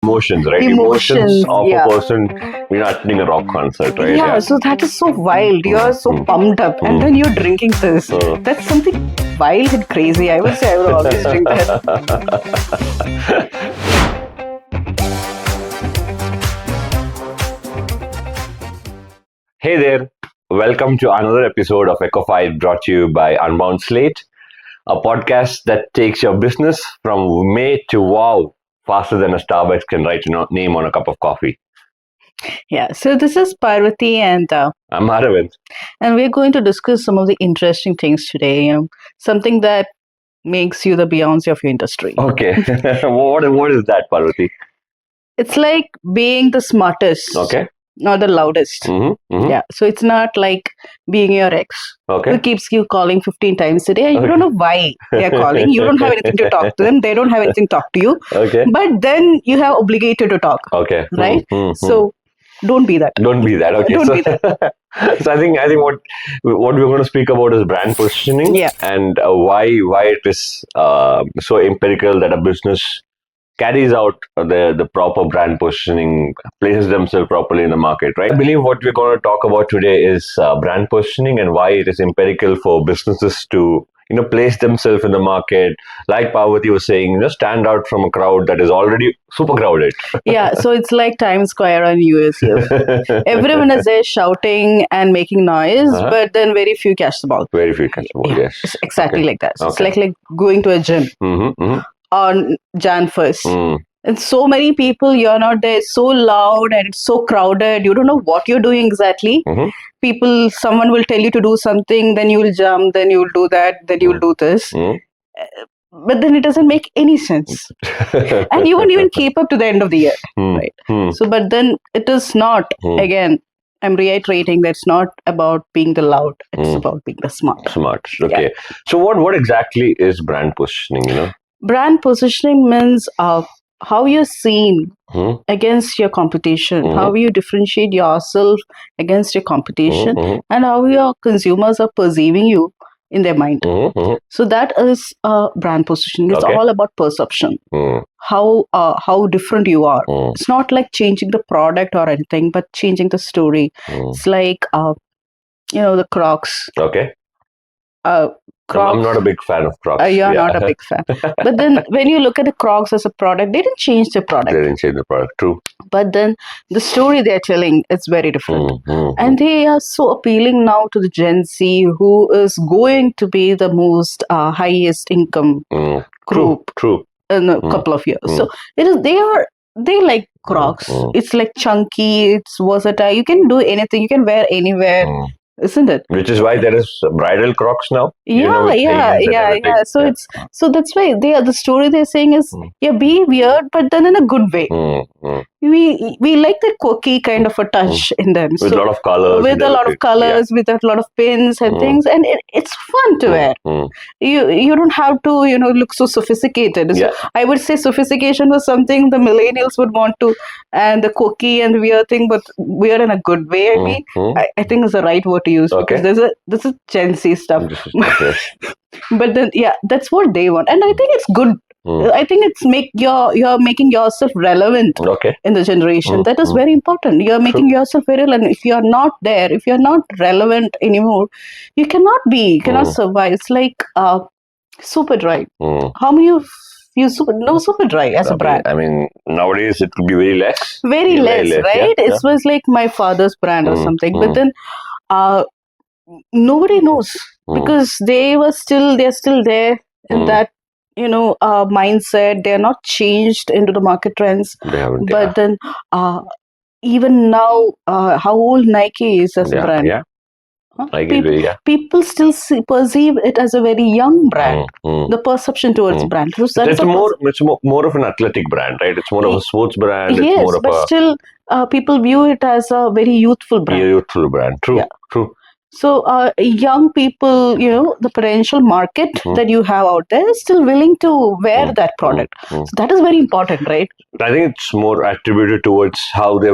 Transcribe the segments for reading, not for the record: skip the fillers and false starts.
Emotions, right? Emotions, of yeah. a person, attending a rock concert, right? Yeah, so that is so wild. You're so pumped up, and then you're drinking this. That's something wild and crazy. I would say I would always drink that. Hey there, welcome to another episode of Echofied brought to you by Unbound Slate, a podcast that takes your business from May to wow faster than a Starbucks can write your name on a cup of coffee. Yeah, so this is Parvati, and I'm Aravind. and we're going to discuss some of the interesting things today. Something that makes you the Beyonce of your industry. Okay, what is that, Parvati? It's like being the smartest, Okay. not the loudest. Yeah, so it's not like being your ex Okay. who keeps you calling 15 times a day, and you don't know why they're calling. You don't have anything to talk to them. They don't have anything to talk to you. Okay. But then you have obligated to talk. Okay. Right? So don't be that. Don't be that. Okay. Don't be that. So I think what we're going to speak about is brand positioning. Yeah. And why it is so empirical that a business carries out the proper brand positioning, places themselves properly in the market, right? I believe what we're going to talk about today is brand positioning and why it is empirical for businesses to place themselves in the market. Like Parvati was saying, stand out from a crowd that is already super crowded. Yeah, so it's like Times Square on US Eve. Everyone is there shouting and making noise, but then very few catch the ball. Very few catch the ball, yes. It's exactly like that. So Okay. It's like going to a gym on Jan 1st. And so many people, you're not there, it's so loud and it's so crowded. You don't know what you're doing exactly. Someone will tell you to do something, then you will jump, then you will do that, then you will do this. But then it doesn't make any sense. And you won't even keep up to the end of the year. Right? So, but then it is not, again, I'm reiterating that it's not about being the loud, it's about being the smart. Smart, okay. Yeah. So what exactly is brand positioning, Brand positioning means how you're seen against your competition, how you differentiate yourself against your competition, and how your consumers are perceiving you in their mind. So that is brand positioning. It's all about perception. How different you are. It's not like changing the product or anything, but changing the story. It's like the Crocs. Okay. Crocs. I'm not a big fan of Crocs. You're not a big fan. But then when you look at the Crocs as a product, they didn't change the product. They didn't change the product, true. But then the story they're telling is very different. And they are so appealing now to the Gen Z, who is going to be the most highest income group in a couple of years. So they like Crocs. It's like chunky, it's versatile. You can do anything. You can wear anywhere. Isn't it? Which is why there is bridal Crocs now. Yeah. So that's why the story they're saying is be weird, but then in a good way. We like that quirky kind of a touch in them. With a lot of colors. With a lot of colors, with a lot of pins and things, and it's fun to wear. You don't have to look so sophisticated. So I would say sophistication was something the millennials would want to, and the quirky and weird thing, but weird in a good way. I mean, I think is the right word to use because this is Gen Z stuff. But then that's what they want, and I think it's good. I think it's you're making yourself relevant in the generation. That is very important. You're making yourself very relevant. If you're not there, if you're not relevant anymore, you cannot survive. It's like Superdry. How many of you know Superdry as a brand? I mean, nowadays it could be very less. Very less, right? Yeah. It was like my father's brand or something. But then nobody knows because they're still there in that mindset. They're not changed into the market trends. But then even now, how old Nike is as a brand? Yeah. People still perceive it as a very young brand. The perception towards brand. So it's more of an athletic brand, right? It's more of a sports brand. Yes, it's more of but still people view it as a very youthful brand. Youthful brand. True. So young people, the potential market that you have out there is still willing to wear that product. So that is very important, right? I think it's more attributed towards how they,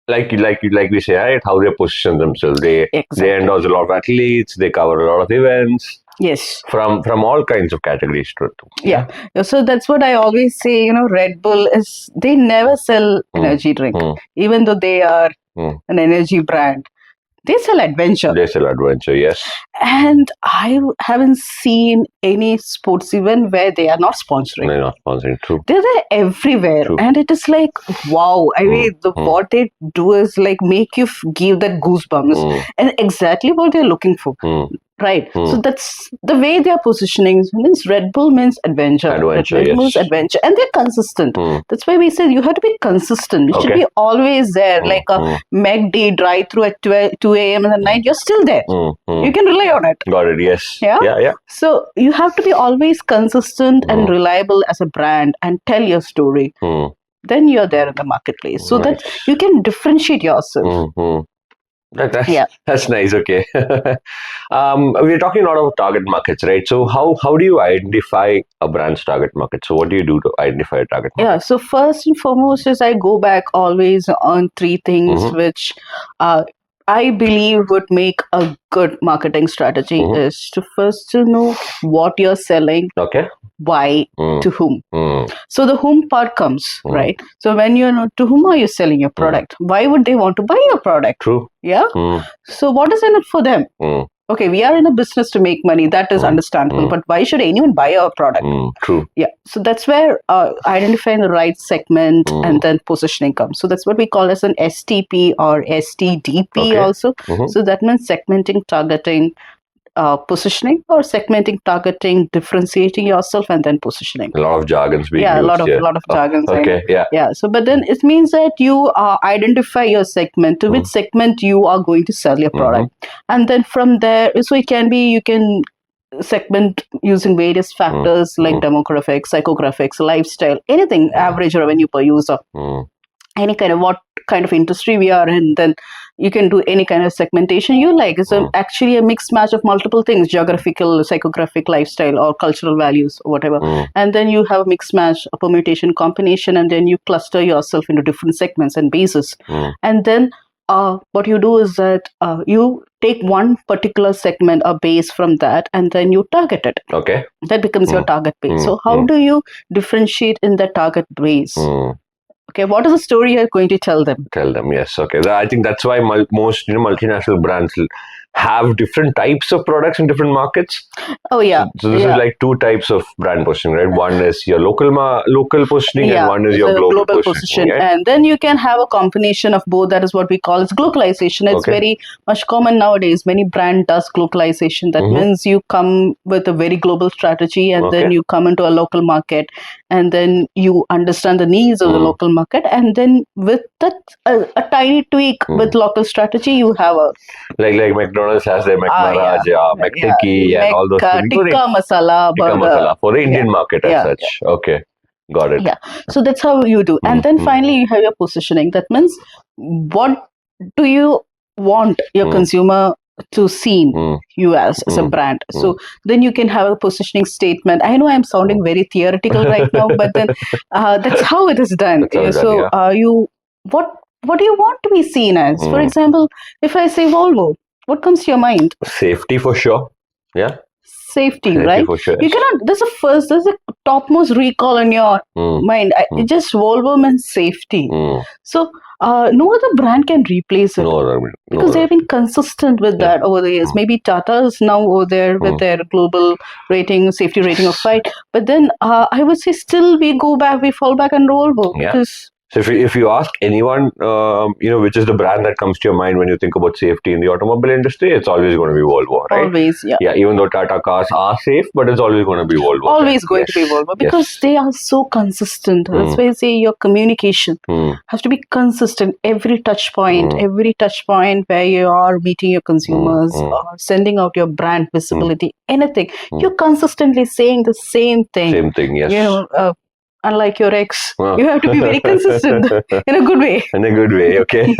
like we say, right? How they position themselves. They endorse a lot of athletes. They cover a lot of events. Yes. From all kinds of categories. Yeah. So that's what I always say. Red Bull they never sell energy drink, even though they are an energy brand. They sell adventure. They sell adventure, yes. And I haven't seen any sports event where they are not sponsoring. They're not sponsoring, true. They're there everywhere. True. And it is like, wow. I mean, what they do is like make you give that goosebumps. And exactly what they're looking for. Right. So that's the way they are positioning. Means Red Bull means adventure. Red Bull means adventure. And they're consistent. That's why we said you have to be consistent. You should be always there. Like a McD drive-through at 2 a.m. in the night, you're still there. You can rely on it. Got it, yes. Yeah. So you have to be always consistent and reliable as a brand and tell your story. Then you're there in the marketplace. So that you can differentiate yourself. That's nice. Okay. We're talking a lot about target markets, right? So how do you identify a brand's target market? So what do you do to identify a target market? Yeah. So first and foremost is I go back always on three things which I believe would make a good marketing strategy is to first to know what you're selling. Okay. Why, to whom. So the whom part comes, right? So when you know to whom are you selling your product? Why would they want to buy your product? True. Yeah. So what is in it for them? Okay, we are in a business to make money. That is understandable. But why should anyone buy our product? True. Yeah. So that's where identifying the right segment and then positioning comes. So that's what we call as an STP or STDP also. So that means segmenting, targeting, positioning, or segmenting, targeting, differentiating yourself, and then positioning. A lot of jargons being used. A lot of jargons. Okay, yeah. So, but then it means that you identify your segment, to which segment you are going to sell your product, and then from there, so it can be you can segment using various factors like demographics, psychographics, lifestyle, anything, average revenue per user. Any kind of what kind of industry we are in, then you can do any kind of segmentation you like. It's actually a mixed match of multiple things: geographical, psychographic, lifestyle, or cultural values, or whatever. And then you have a mixed match, a permutation, combination, and then you cluster yourself into different segments and bases. And then what you do is that you take one particular segment or base from that, and then you target it. Okay. That becomes your target base. So how do you differentiate in the target base? Okay, what is the story you're going to tell them? Tell them, yes. Okay, I think that's why most multinational brands have different types of products in different markets. Oh yeah. So this is like two types of brand positioning, right? One is your local positioning, and one is your global positioning. Right? And then you can have a combination of both. That is what we call as globalization. It's very much common nowadays. Many brand does globalization. That means you come with a very global strategy, and then you come into a local market, and then you understand the needs of the local market, and then with that a tiny tweak with local strategy, you have a like McDonald's has their McMaraj, McTikkie, and all those things. Tikka masala for the Indian market as such. Okay, got it. Yeah, so that's how you do. And then finally you have your positioning. That means what do you want your consumer to see you as a brand. So then you can have a positioning statement. I know I'm sounding very theoretical right now, but then that's how it is done. What do you want to be seen as? For example, if I say Volvo, what comes to your mind? Safety for sure. Yeah. Safety, right? For sure. You cannot. There's a topmost recall in your mind. Just Volvo means safety. So no other brand can replace it because they've been consistent with that over the years. Maybe Tata is now over there with their global rating, safety rating of 5. But then I would say still we fall back on Volvo because. So if you ask anyone, which is the brand that comes to your mind when you think about safety in the automobile industry, it's always going to be Volvo, right? Always, yeah. Yeah, even though Tata cars are safe, but it's always going to be Volvo. Always going to be Volvo because they are so consistent. That's why I say your communication has to be consistent. Every touch point where you are meeting your consumers or sending out your brand visibility, anything, you're consistently saying the same thing. Same thing, yes. Unlike your ex, you have to be very consistent in a good way. In a good way, okay.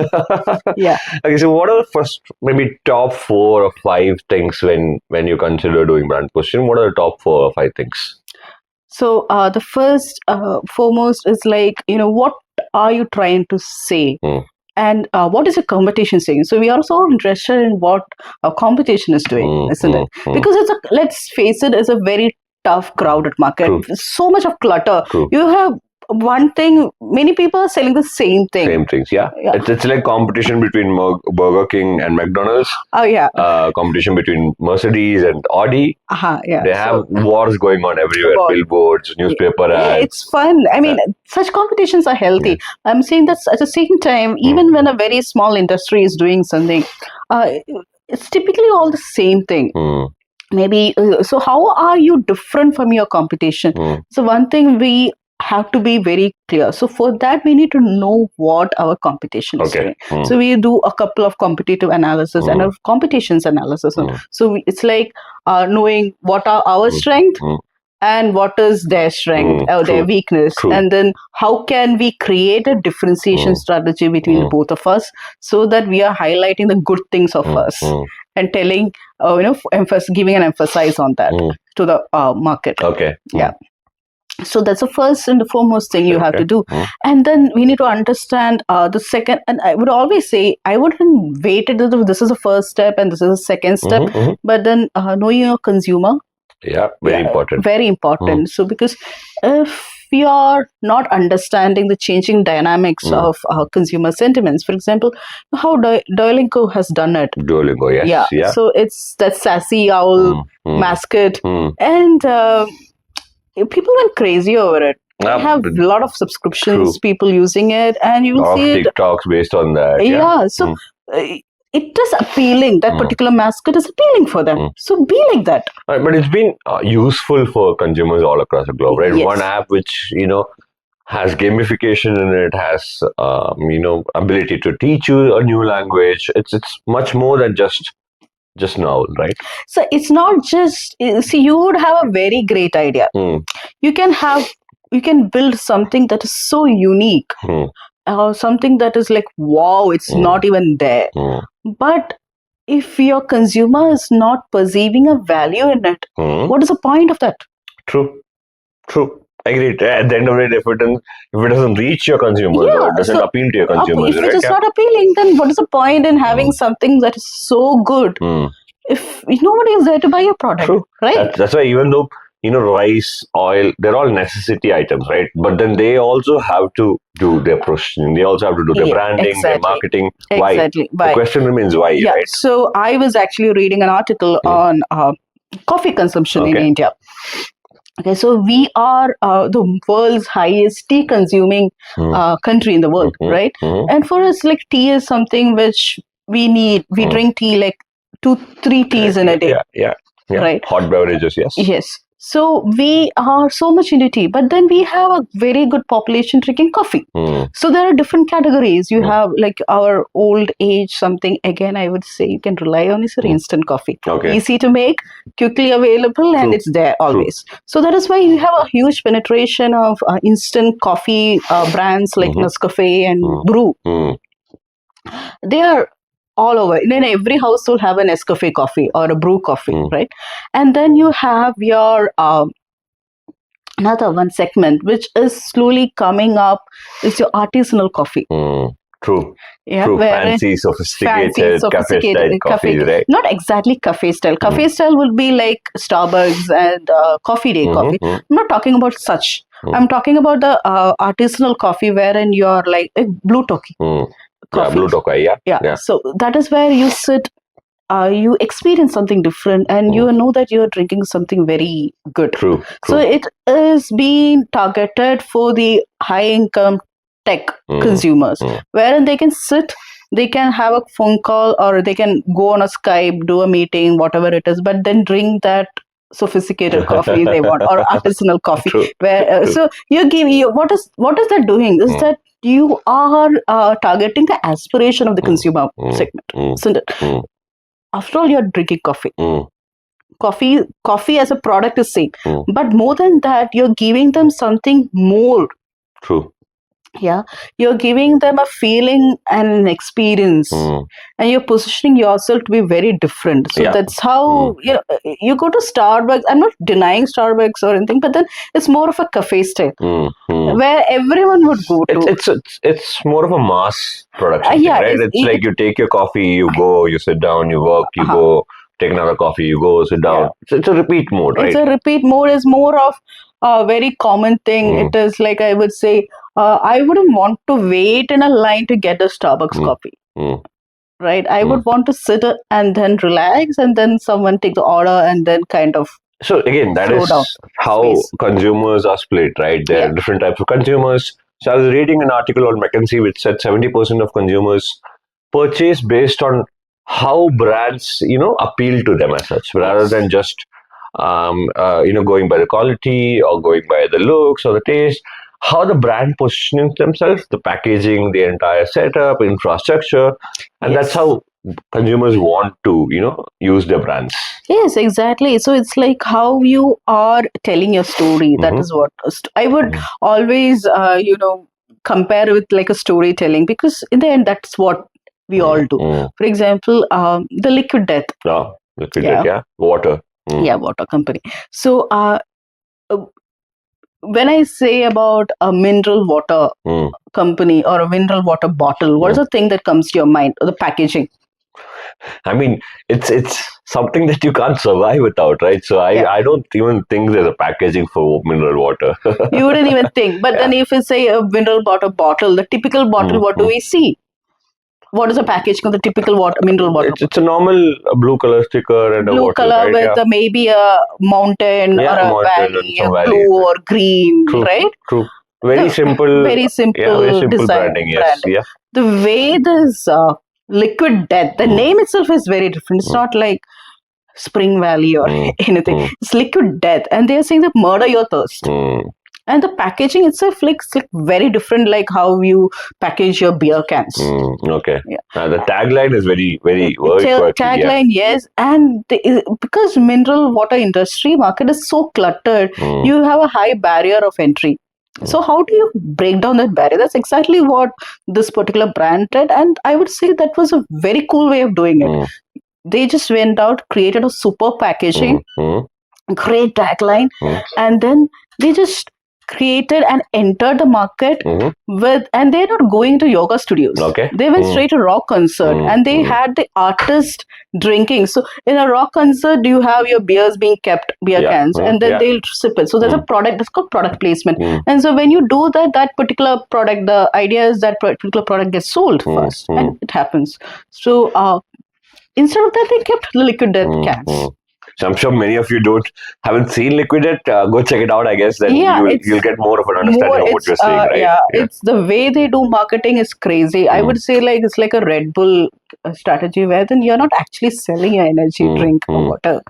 Yeah. Okay, so what are the first, maybe top 4 or 5 things when you consider doing brand positioning? What are the top 4 or 5 things? So the first, foremost is like, what are you trying to say and what is the competition saying? So we are so interested in what our competition is doing, isn't it? Because let's face it, it's a very tough, crowded market. True. So much of clutter. True. You have one thing, many people are selling the same thing. Same things, yeah. It's like competition between Burger King and McDonald's. Oh, yeah. Competition between Mercedes and Audi. Yeah. They have wars going on everywhere. Billboards, newspaper ads. It's fun. I mean, such competitions are healthy. Yeah. I'm saying that at the same time, even when a very small industry is doing something, it's typically all the same thing. Maybe, so how are you different from your competition? So one thing we have to be very clear. So for that, we need to know what our competition is doing. So we do a couple of competitive analysis and a competitions analysis. So it's like knowing what are our strengths and what is their strength or their weakness. And then how can we create a differentiation strategy between both of us so that we are highlighting the good things of us and telling, giving an emphasis on that to the market. Okay. Yeah. So that's the first and the foremost thing you have to do. And then we need to understand the second, and I would always say, I wouldn't wait until this is the first step and this is the second step, but then knowing your consumer. Yeah, very important. Very important. So because if we are not understanding the changing dynamics of consumer sentiments, for example, how Duolingo has done it. Duolingo, yes. Yeah. So it's that sassy owl mascot. And people went crazy over it. They have a lot of subscriptions, people using it, and you will see it. TikToks based on that. Yeah. So it is appealing. That particular mascot is appealing for them. So be like that. But it's been useful for consumers all across the globe, right? Yes. One app which, has gamification in it, has, ability to teach you a new language. It's much more than just now, right? So it's not just, see, you would have a very great idea. You can build something that is so unique, something that is like, wow, it's not even there. But if your consumer is not perceiving a value in it, what is the point of that? True. Agreed. At the end of the day, if it doesn't reach your consumers or it doesn't appeal to your consumers, if it is not appealing, then what is the point in having something that is so good if nobody is there to buy your product? True. Right? That's why even though rice, oil, they're all necessity items, right? But then they also have to do their positioning. They also have to do their branding, their marketing. Exactly. Why? The question remains why, right? So I was actually reading an article on coffee consumption in India. Okay, so we are the world's highest tea consuming country in the world, right? And for us, like, tea is something which we need. We drink tea like 2-3 teas in a day. Yeah. Right. Hot beverages, yes. Yes. So we are so much into tea, but then we have a very good population drinking coffee. So there are different categories. You have like our old age something. Again, I would say you can rely on is instant coffee. Okay. Easy to make, quickly available, and it's there always. So that is why you have a huge penetration of instant coffee brands like Nescafe and Brew. They are all over. In every house will have an Nescafe coffee or a Brew coffee, right? And then you have your another one segment which is slowly coming up is your artisanal coffee. True. Yeah, True. Fancy, sophisticated cafe-style coffee, right? Not exactly cafe style. Cafe style would be like Starbucks and Coffee Day coffee. I'm not talking about such. I'm talking about the artisanal coffee wherein you're like blue toki. Yeah, blue tokai, yeah. So that is where you sit, you experience something different, and you know that you're drinking something very good. True. So it is being targeted for the high income tech consumers, wherein they can sit, they can have a phone call, or they can go on a Skype, do a meeting, whatever it is, but then drink that sophisticated coffee they want, or artisanal coffee. True. So you give what is that doing? Is that you are targeting the aspiration of the consumer segment, isn't it? After all, you're drinking coffee. Coffee as a product is same, but more than that, you're giving them something more. True. Yeah, you're giving them a feeling and an experience, and you're positioning yourself to be very different. So that's how you go to Starbucks. I'm not denying Starbucks or anything, but then it's more of a cafe style where everyone would go to. It's more of a mass production, right? It's like you take your coffee, you go, you sit down, you work, you go, take another coffee, you go, sit down. It's a repeat mode, right? It's a repeat mode. Is more of a very common thing. It is like, I would say, I wouldn't want to wait in a line to get a Starbucks coffee. Right? I would want to sit and then relax, and then someone take the order, and then kind of. So again, that is how consumers are split, right? There are different types of consumers. So I was reading an article on McKinsey which said 70% of consumers purchase based on how brands, appeal to them as such, rather than just, going by the quality or going by the looks or the taste. How the brand positions themselves, the packaging, the entire setup, infrastructure, and that's how consumers want to, use their brands. Yes, exactly. So it's like how you are telling your story. That is what I would always, compare with, like a storytelling, because in the end, that's what we all do. For example, the Liquid Death. Liquid Death, water. Yeah, water company. So, when I say about a mineral water company or a mineral water bottle, what is the thing that comes to your mind? Or the packaging? I mean, it's something that you can't survive without, right? So I don't even think there's a packaging for mineral water. You wouldn't even think. But then if you say a mineral water bottle, the typical bottle, what do we see? What is the packaging of the typical mineral water? It's a normal blue color sticker and blue a bottle, color right? with maybe a mountain or a valley, a blue or green, right? True. Very simple. Very simple design. Branding. Yes. Yeah. The way this Liquid Death, the name itself is very different. It's not like Spring Valley or anything. It's Liquid Death, and they're saying that murder your thirst. And the packaging itself like very different, like how you package your beer cans. Okay. Yeah. The tagline is very, very tagline, yes. And because mineral water industry market is so cluttered, you have a high barrier of entry. So how do you break down that barrier? That's exactly what this particular brand did, and I would say that was a very cool way of doing it. They just went out, created a super packaging, great tagline, and then they just created and entered the market with, and they're not going to yoga studios. They went straight to rock concert, and they had the artist drinking. So in a rock concert, you have your beers being kept, beer cans, and then they'll sip it. So there's a product, it's called product placement. And so when you do that, that particular product, the idea is that particular product gets sold first, and it happens. So instead of that, they kept the Liquid Death cans. So I'm sure many of you haven't seen Liquid Death. Go check it out, I guess. Then you'll get more of an understanding of what you're saying, right? It's the way they do marketing is crazy. I would say like it's like a Red Bull strategy, where then you're not actually selling your energy drink or water,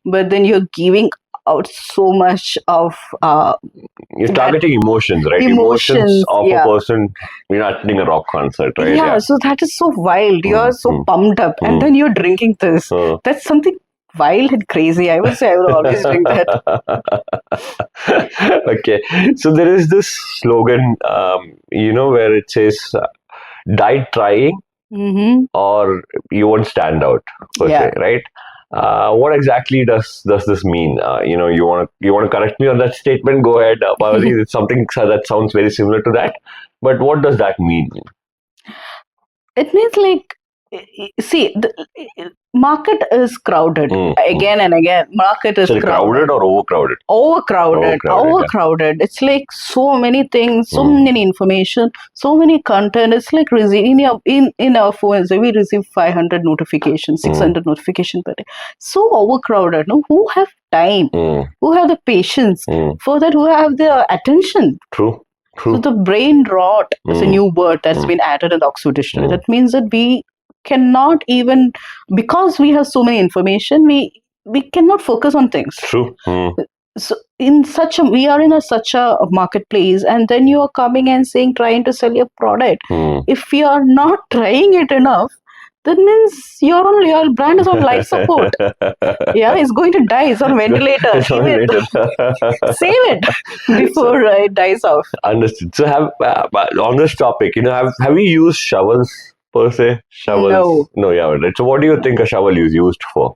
but then you're giving out so much of you're targeting emotions, right? Emotions of a person attending a rock concert, right? Yeah, so that is so wild. You're so pumped up, and then you're drinking this. That's something wild and crazy. I would say I would always drink that. Okay, so there is this slogan, where it says, "Die trying, or you won't stand out." Per se, right? What exactly does this mean? You want to correct me on that statement? Go ahead, Parvati. It's something that sounds very similar to that. But what does that mean? It means like, see, the market is crowded again and again. Market is crowded or overcrowded? Overcrowded. It's like so many things, so many information, so many content. It's like in our phones, we receive 500 notifications, 600 notifications per day. So overcrowded. No, who have time? Who have the patience for that? Who have the attention? True. So the brain rot is a new word that's been added in the Oxford Dictionary. That means that we cannot even, because we have so many information, we cannot focus on things. True. So we are in such a marketplace, and then you are coming and saying, trying to sell your product. If you are not trying it enough, that means your brand is on life support. Yeah, it's going to die. It's on ventilator. It's on ventilator. Save it before it dies off. Understood. So on this topic, have you used shovels per se? Shovels? No. No, you haven't. Right? So what do you think a shovel is used for?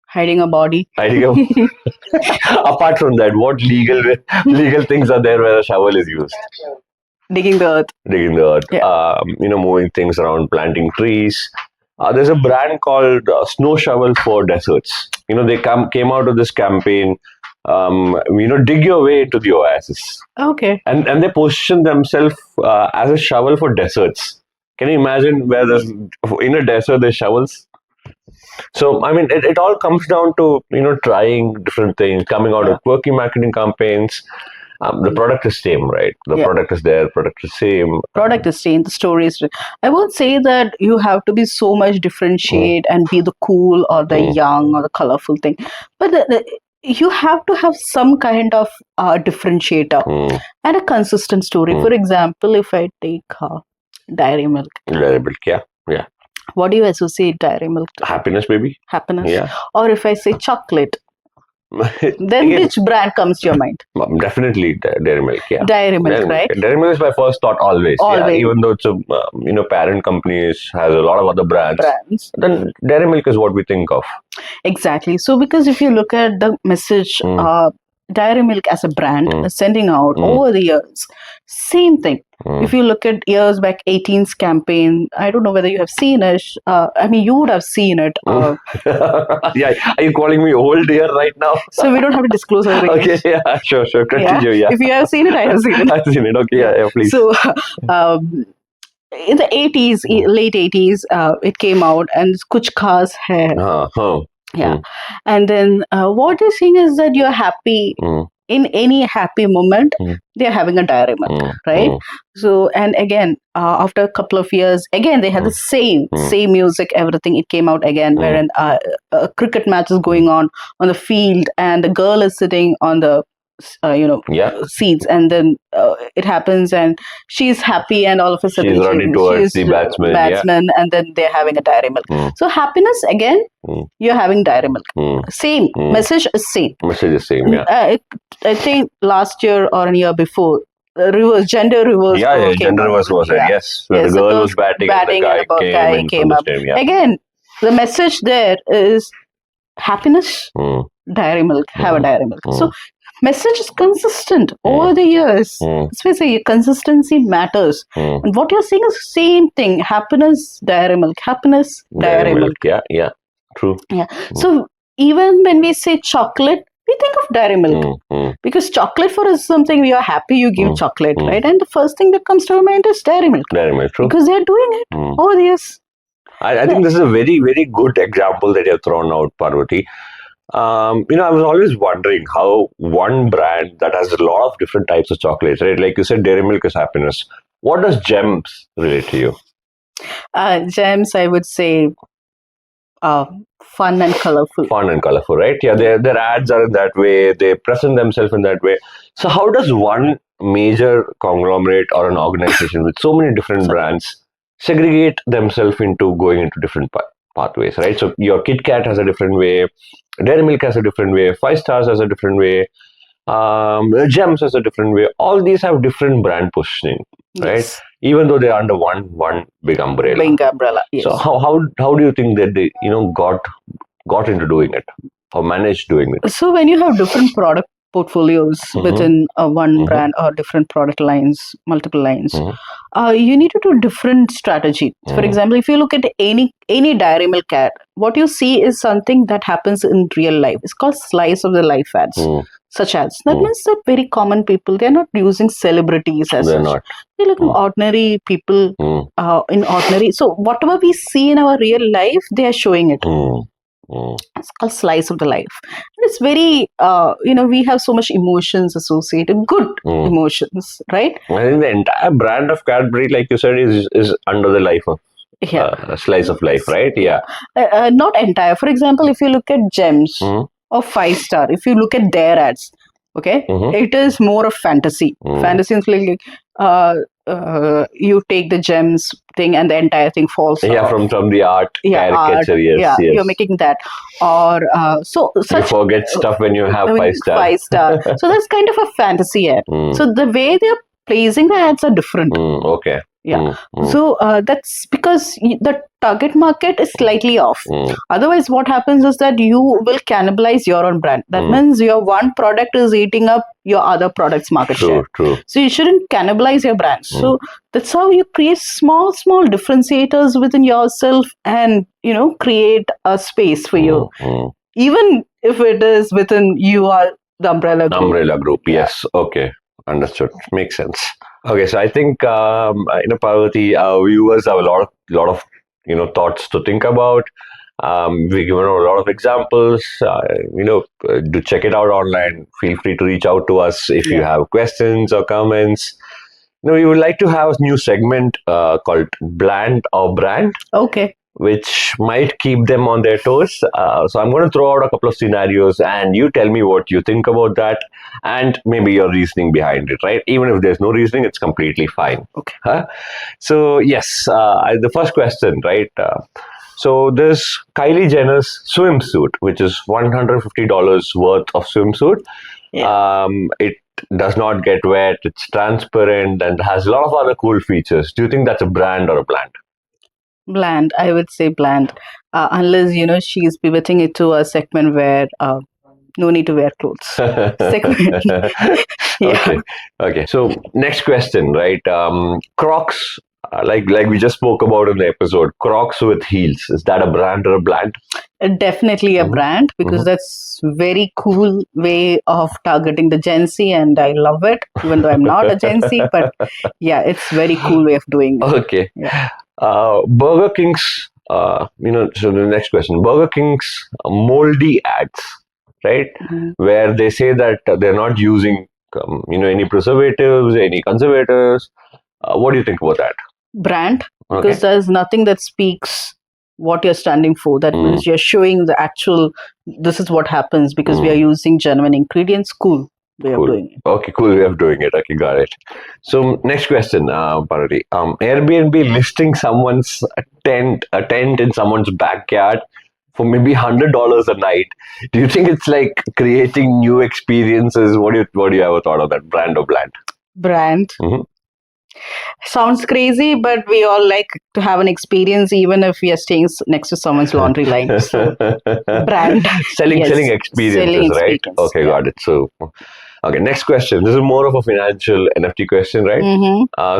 Hiding a body. Apart from that, what legal things are there where a shovel is used? Digging the earth. Digging the earth. Yeah. Moving things around, planting trees. There's a brand called Snow Shovel for Deserts. They came out of this campaign. Dig your way into the oasis. Okay. And they position themselves as a shovel for deserts. Can you imagine where in a desert there's shovels? So, I mean, it all comes down to, trying different things, coming out of quirky marketing campaigns. The product is same, right? The product is there, product is same. Product is same, the story is. I won't say that you have to be so much differentiate and be the cool or the young or the colorful thing. But you have to have some kind of differentiator and a consistent story. For example, if I take dairy milk. Dairy milk, yeah. What do you associate dairy milk to? Happiness, maybe. Happiness. Yeah. Or if I say chocolate, then Again, which brand comes to your mind? Definitely Dairy Milk, yeah. Dairy milk, right? Dairy Milk is my first thought always. Yeah, even though it's a parent company has a lot of other brands. Then Dairy Milk is what we think of. Exactly. So because if you look at the message, Dairy Milk as a brand sending out over the years, same thing. If you look at years back, 18's campaign, I don't know whether you have seen it. I mean, you would have seen it. Yeah, are you calling me old here right now? So we don't have to disclose our age. Okay, yeah, sure. Continue, yeah. If you have seen it, I have seen it. I've seen it. Okay, yeah, please. So in the 80s, late 80s, it came out, and Kuch Khas Hai. Yeah. And then what they're saying is that you're happy in any happy moment, they're having a dairy milk, right? So, and again, after a couple of years, again, they had the same music, everything. It came out again, wherein a cricket match is going on the field, and the girl is sitting on the seats, and then it happens, and she's happy, and all of a sudden she's running towards the batsman, and then they're having a dairy milk. So happiness again, you're having dairy milk. Same message is same. Message is same. Yeah. I think last year or a year before, gender reverse. Gender reverse was it? Yes. So the girl was batting and the guy came up. Again, the message there is happiness. Dairy milk. Have a dairy milk. So message is consistent over the years. That's why I say consistency matters. And what you're saying is same thing. Happiness, dairy milk. Happiness, dairy milk. Yeah. True. Yeah. So even when we say chocolate, we think of dairy milk. Because chocolate for us is something we are happy you give chocolate, right? And the first thing that comes to our mind is dairy milk. Dairy milk, true. Because they're doing it over the years. I think this is a very, very good example that you have thrown out, Parvati. I was always wondering how one brand that has a lot of different types of chocolates, right? Like you said, dairy milk is happiness. What does Gems relate to you? Gems, I would say, fun and colorful. Fun and colorful, right? Yeah, their ads are in that way. They present themselves in that way. So how does one major conglomerate or an organization with so many different brands segregate themselves into going into different pathways, right? So your Kit Kat has a different way, Dairy Milk has a different way, 5 Stars has a different way, Gems has a different way. All these have different brand positioning, right? Yes. Even though they're under one big umbrella. Big umbrella. Yes. So how do you think that they got into doing it or managed doing it? So when you have different product portfolios within one brand or different product lines, multiple lines, you need to do different strategy. For example, if you look at any dairy milk ad, what you see is something that happens in real life. It's called slice of the life ads. Such ads. That means that very common people, they're not using celebrities as they're such. Not. They're looking ordinary people in ordinary. So whatever we see in our real life, they are showing it. It's called slice of the life. And it's very, we have so much emotions associated, good emotions, right? I think the entire brand of Cadbury, like you said, is under the life of a slice of life, right? Yeah. Not entire. For example, if you look at Gems or 5 Star, if you look at their ads, okay, it is more of fantasy. Fantasy is like you take the Gems thing and the entire thing falls off. From the art caricature. Yes. You're making that. Or you forget stuff when you have 5-star. 5-star. So that's kind of a fantasy ad. So the way they're placing the ads are different. Okay. Yeah. So that's because the target market is slightly off. Otherwise, what happens is that you will cannibalize your own brand. That means your one product is eating up your other product's market share. True. So you shouldn't cannibalize your brand. So that's how you create small differentiators within yourself and, create a space for you. Even if it is within you are the umbrella group. Umbrella group, yes. Okay. Understood. Makes sense. Okay, so I think Parvati, our viewers have a lot of thoughts to think about. We've given a lot of examples. Do check it out online. Feel free to reach out to us if you have questions or comments. We would like to have a new segment called Bland or Brand. Okay. Which might keep them on their toes. So I'm going to throw out a couple of scenarios and you tell me what you think about that and maybe your reasoning behind it, right? Even if there's no reasoning, it's completely fine. Okay. So yes, the first question, right? So there's Kylie Jenner's swimsuit, which is $150 worth of swimsuit. Yeah. It does not get wet, it's transparent and has a lot of other cool features. Do you think that's a brand or a bland? Bland. I would say bland. Unless, she's pivoting it to a segment where no need to wear clothes. Segment. Okay. So next question, right? Crocs, like we just spoke about in the episode, Crocs with heels. Is that a brand or a bland? Definitely a brand because that's very cool way of targeting the Gen Z and I love it, even though I'm not a Gen Z, but yeah, it's very cool way of doing it. Okay. Yeah. Burger King's, so the next question, Burger King's moldy ads, right? Where they say that they're not using, any preservatives, any conservators. What do you think about that? Brand, because there's nothing that speaks what you're standing for. That means you're showing the actual, this is what happens because we are using genuine ingredients. Cool way of doing it. Okay, cool way of doing it. Okay, got it. So next question, Parvati. Airbnb listing someone's tent in someone's backyard for maybe $100 a night. Do you think it's like creating new experiences? What do you have a thought of that? Brand or bland? Brand. Sounds crazy, but we all like to have an experience even if we are staying next to someone's laundry line. So, brand. Selling experiences, right? Okay, got it. So, okay, next question. This is more of a financial NFT question, right?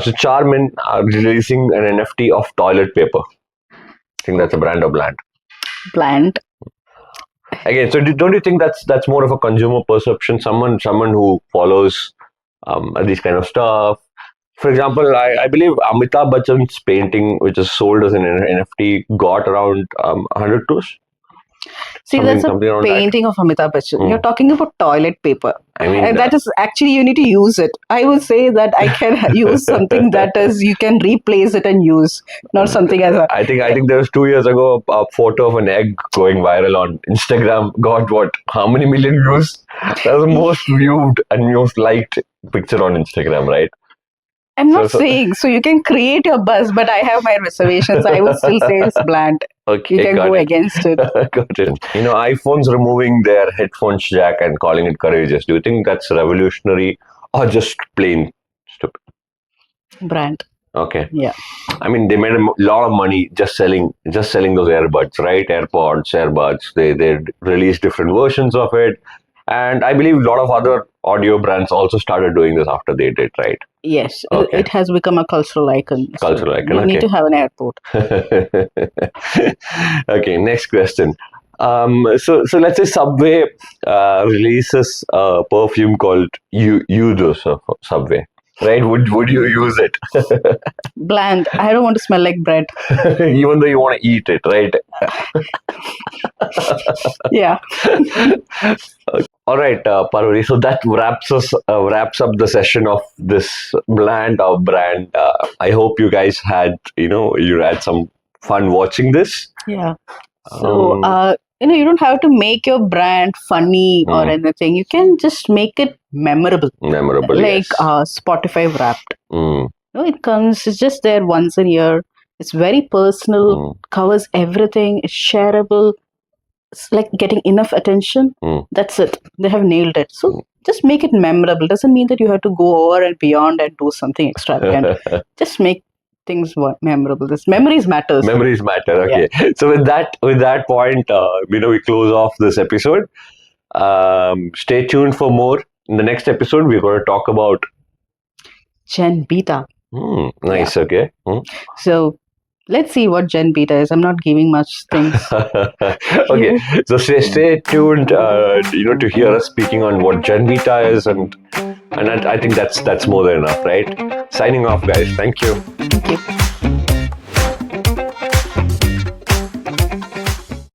So Charmin are releasing an NFT of toilet paper. I think that's a brand or bland? Bland. Again, so don't you think that's more of a consumer perception? Someone who follows these kind of stuff. For example, I believe Amitabh Bachchan's painting, which is sold as an NFT, got around 100 crores. See, that's a painting of Amitabh Bachchan. You're talking about toilet paper. I mean, that is actually, you need to use it. I would say that I can use something that is, you can replace it and use, not something as a... I think there was 2 years ago, a photo of an egg going viral on Instagram got how many million views? That was the most viewed and most liked picture on Instagram, right? I'm not saying, so you can create your buzz, but I have my reservations. I would still say it's bland. Okay, you can go against it. Got it. iPhones removing their headphones jack and calling it courageous. Do you think that's revolutionary or just plain stupid? Brand. Okay. Yeah. I mean, they made a lot of money just selling those earbuds, right? AirPods. They released different versions of it. And I believe a lot of other audio brands also started doing this after they did, right? Yes, it has become a cultural icon. You need to have an airport. Okay, next question. So let's say Subway releases a perfume called Udo Subway, right? Would you use it? Bland. I don't want to smell like bread. Even though you want to eat it, right? Yeah. All right, Parvati. So that wraps up the session of this bland or brand. I hope you guys had some fun watching this. Yeah. So you don't have to make your brand funny or anything. You can just make it memorable. Memorable, like yes. Spotify Wrapped. It comes. It's just there once a year. It's very personal, covers everything, it's shareable. It's like getting enough attention. That's it. They have nailed it. So just make it memorable. Doesn't mean that you have to go over and beyond and do something extravagant. Just make things memorable. This memories matters. Memories matter. Okay. Yeah. So with that point, we close off this episode. Stay tuned for more. In the next episode, we're going to talk about Gen Beta. Nice. Yeah. Okay. So let's see what Gen Beta is. I'm not giving much things. Okay. So stay tuned. To hear us speaking on what Gen Beta is, and I think that's more than enough, right? Signing off, guys. Thank you. Thank you.